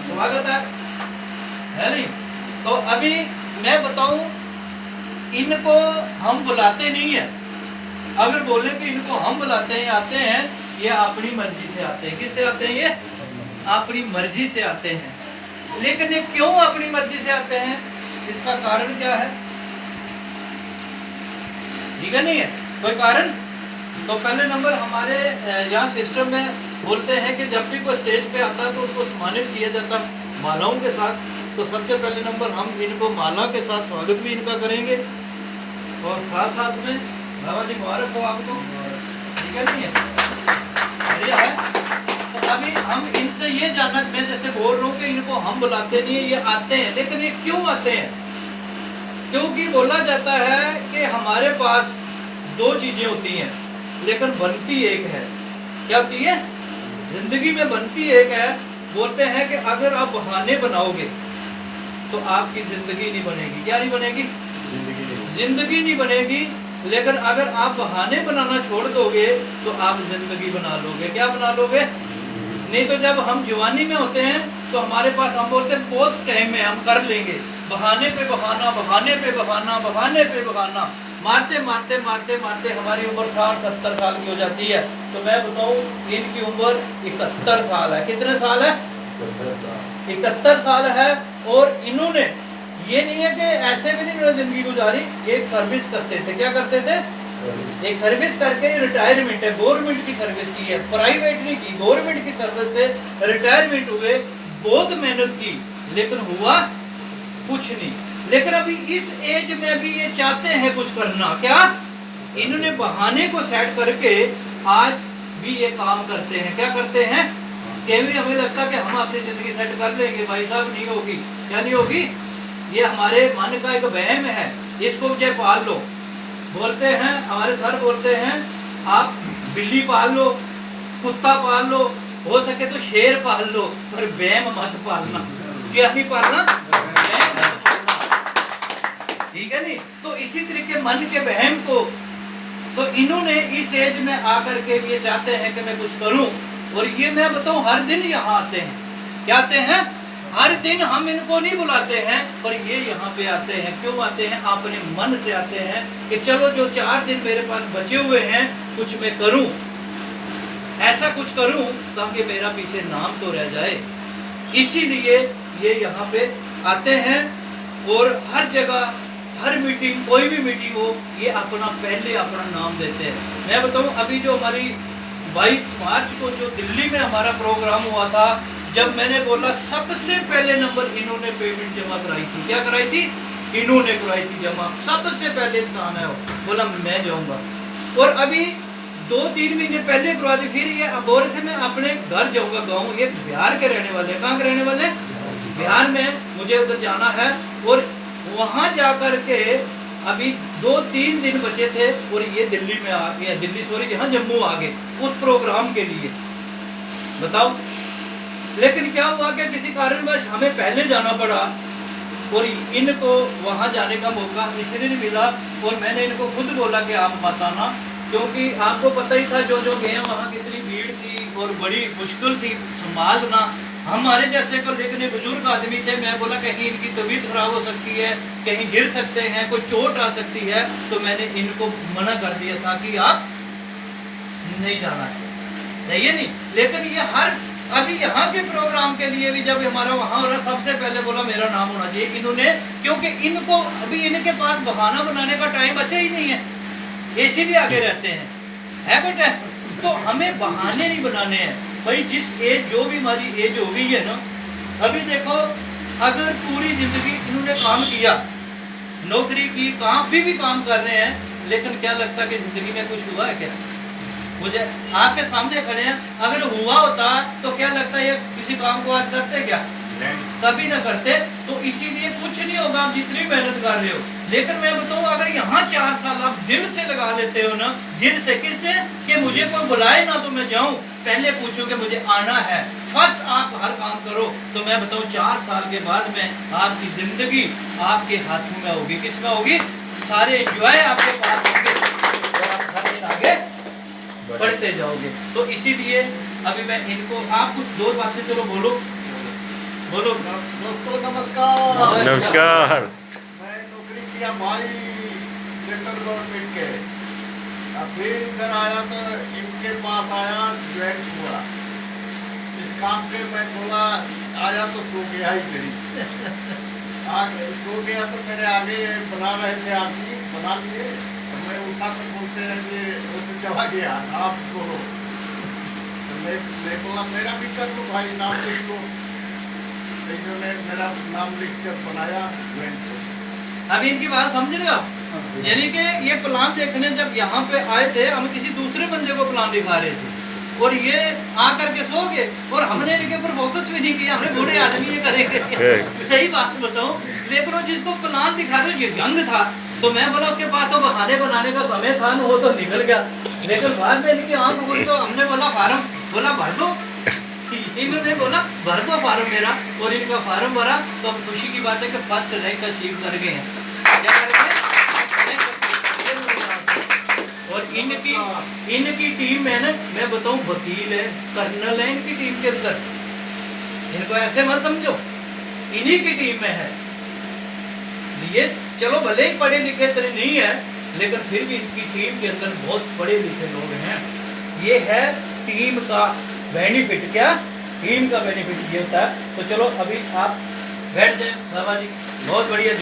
स्वागत है नहीं। तो अभी मैं बताऊं, इनको हम बुलाते नहीं है। अगर बोले कि इनको हम बुलाते हैं, आते हैं, ये अपनी मर्जी से आते हैं। किससे आते हैं? ये अपनी मर्जी से आते हैं। लेकिन ये क्यों अपनी मर्जी से आते हैं, इसका कारण क्या है? ठीक है, नहीं है कोई कारण? तो पहले नंबर हमारे यहाँ सिस्टम में बोलते हैं कि जब भी कोई स्टेज पे आता है तो उसको सम्मानित किया जाता मालाओं के साथ। तो सबसे पहले नंबर हम इनको माला के साथ स्वागत भी इनका करेंगे और साथ साथ में बाबा जी मुबारक हो आपको। ठीक है, नहीं है बढ़िया है। तो अभी हम इनसे ये जानना, मैं जैसे बोल रहा हूँ कि इनको हम बुलाते नहीं है, ये आते हैं। लेकिन ये क्यों आते हैं? क्योंकि बोला जाता है कि हमारे पास दो चीजें होती हैं लेकिन बनती एक है। क्या होती है? जिंदगी में बनती एक है। बोलते हैं कि अगर आप बहाने बनाओगे तो आपकी जिंदगी नहीं बनेगी। क्या नहीं बनेगी? जिंदगी नहीं बनेगी। लेकिन अगर आप बहाने बनाना छोड़ दोगे तो आप जिंदगी बना लोगे। क्या बना लोगे? नहीं तो जब हम जवानी में होते हैं तो हमारे पास, हम बोलते हैं बहुत टाइम है, हम कर लेंगे। बहाने पे बहाना, बहाने पे बहाना, बहाने पे बहाना, मारते मारते मारते मारते हमारी उम्र 60-70 साल की हो जाती है। तो मैं बताऊं, इनकी उम्र 71 साल है। कितने साल है? 71 साल है। और इन्होंने, ये नहीं है कि ऐसे भी नहीं जिंदगी गुजारी, ये एक सर्विस करते थे। क्या करते थे? एक सर्विस करके रिटायरमेंट है, गवर्नमेंट की सर्विस की है, प्राइवेट नहीं की, गवर्नमेंट की सर्विस से रिटायरमेंट हुए। बहुत मेहनत की लेकिन हुआ कुछ नहीं। लेकिन अभी इस एज में भी ये चाहते हैं कुछ करना। क्या? इन्होंने बहाने को सेट करके आज भी ये काम करते हैं। क्या करते हैं? कभी हमें लगता है कि हम अपनी जिंदगी सेट कर लेंगे, भाई साहब नहीं होगी। क्या नहीं होगी? ये हमारे मन का एक वहम है, इसको मुझे पाल लो। बोलते हैं हमारे सर, बोलते हैं आप बिल्ली पाल लो, कुत्ता पाल लो, हो सके तो शेर पाल लो, पर वहम मत पालना। क्या नहीं पालना? ठीक है नहीं? तो इसी तरीके मन के वहम को, तो इन्होंने इस एज में आकर के ये चाहते हैं कि मैं कुछ करूं। और ये मैं बताऊं, हर दिन यहाँ आते हैं। क्या आते हैं? हर दिन हम इनको नहीं बुलाते हैं, पर ये यहाँ पे आते हैं। क्यों आते हैं? अपने मन से आते हैं कि चलो जो 4 दिन मेरे पास बचे हुए हैं, कुछ मैं करूं, ऐसा कुछ करूं ताकि मेरा पीछे नाम तो रह जाए। इसीलिए ये यहाँ पे आते हैं। और हर जगह, हर मीटिंग, कोई भी मीटिंग हो, ये अपना पहले अपना नाम देते हैं। मैं बताऊं, अभी जो हमारी 22 मार्च को जो दिल्ली में हमारा प्रोग्राम हुआ था, जब मैंने बोला सबसे पहले नंबर इन्होंने पेमेंट जमा कराई थी। क्या कराई थी? इन्होंने कराई थी जमा। सबसे पहले इंसान है वो, बोला मैं जाऊंगा। और अभी 2-3 महीने पहले करवा दी। फिर ये बोल रहे थे मैं अपने घर जाऊंगा, गाँव। ये बिहार के रहने वाले। कहाँ के रहने वाले? बिहार में। मुझे उधर जाना है और वहां जाकर के अभी 2-3 दिन बचे थे और ये दिल्ली में आ गए। दिल्ली सॉरी, यहाँ जम्मू आ गए उस प्रोग्राम के लिए। बताओ। लेकिन क्या हुआ कि किसी कारणवश हमें पहले जाना पड़ा और इनको वहां जाने का मौका इसलिए नहीं मिला। और मैंने इनको खुद बोला कि आप मत आना, क्योंकि आपको पता ही था जो जो गए वहाँ कितनी भीड़ थी और बड़ी मुश्किल थी संभालना। हमारे जैसे को लेकिन बुजुर्ग आदमी थे। मैं बोला कहीं इनकी तबीयत खराब हो सकती है, कहीं गिर सकते हैं, कोई चोट आ सकती है। तो मैंने इनको मना कर दिया था कि आप नहीं जाना चाहिए नहीं। लेकिन ये हर अभी यहाँ के प्रोग्राम के लिए भी जब हमारा वहाँ हो रहा, सबसे पहले बोला मेरा नाम होना चाहिए इन्होंने। क्योंकि इनको अभी इनके पास बहाना बनाने का टाइम बचा ही नहीं है, इसीलिए आगे रहते हैं। है बेटा? तो हमें बहाने नहीं बनाने हैं भाई। जिस एज, जो भी हमारी एज हो गई है ना, अभी देखो, अगर पूरी जिंदगी इन्होंने काम किया, नौकरी की, कहाँ भी काम कर रहे हैं, लेकिन क्या लगता है कि जिंदगी में कुछ हुआ है क्या? मुझे आपके सामने खड़े हैं, अगर हुआ होता तो क्या लगता है ये किसी काम को आज करते क्या? कभी ना करते। तो इसीलिए कुछ नहीं होगा आप जितनी मेहनत कर रहे हो। लेकिन मैं बताऊं, अगर यहाँ 4 साल आप दिल से लगा लेते हो ना, दिल से, किससे? कि मुझे कोई बुलाए ना तो मैं जाऊं, पहले पूछो कि मुझे आना है, फर्स्ट आप हर काम करो। तो मैं बताऊं 4 साल के बाद में आपकी जिंदगी आपके हाथों में होगी। किस में होगी? सारे एंजॉय आपके पास होंगे और आप हर दिन आगे बढ़ते जाओगे। तो इसीलिए अभी मैं इनको, आप कुछ 2 बातें चलो बोलो, बोलो। दोस्तों नमस्कार। नमस्कार। मैं नौकरी किया भाई सेंट्रल गवर्नमेंट के, फिर घर आया तो इनके पास आया, ज्वाइन हुआ इस काम पे। मैं बोला आया तो सो गया ही कहीं आगे सो गया तो मेरे आगे बना रहे थे आदमी, बना लिए। मैं उठा तो बोलते हैं कि वो तो चला गया, आप बोलो। तो मैं बोला मेरा भी कर लो भाई, नाम लिख लो। तो इन्होंने मेरा नाम लिख कर बनाया ज्वाइन को। अभी इनकी बात समझ रहे हो आप? यानी कि ये प्लान देखने जब यहाँ पे आए थे, हम किसी दूसरे बंदे को प्लान दिखा रहे थे और ये आकर के सो गए और हमने इनके ऊपर फोकस भी नहीं किया। हमने बूढ़े आदमी ये करेंगे सही बात बताऊं, लेकिन वो जिसको प्लान दिखा रहे ये यंग था, तो मैं बोला उसके पास तो बहाने बनाने का समय था ना, वो तो निकल गया। लेकिन बाद में इनकी आंख बोली तो हमने बोला फार्म, बोला भर दो। इन्होंने बोला भर दो फार्म मेरा, और इनका फार्म भरा। तो अब खुशी की बात है कि फर्स्ट रैंक अचीव कर गए हैं। क्या कर गए? और इनकी टीम में ना, मैं बताऊं, वकील है, कर्नल है इनकी टीम के अंदर। इनको ऐसे मत समझो, इन्हीं की टीम में है ये। चलो भले ही पढ़े लिखे तरह नहीं है, लेकिन फिर भी इनकी टीम के अंदर बहुत पढ़े लिखे लोग हैं। ये है टीम का बेनिफिट। क्या टीम का बेनिफिट ये होता है। तो चलो अभी आप बैठ जाए बाबा जी, बहुत बढ़िया।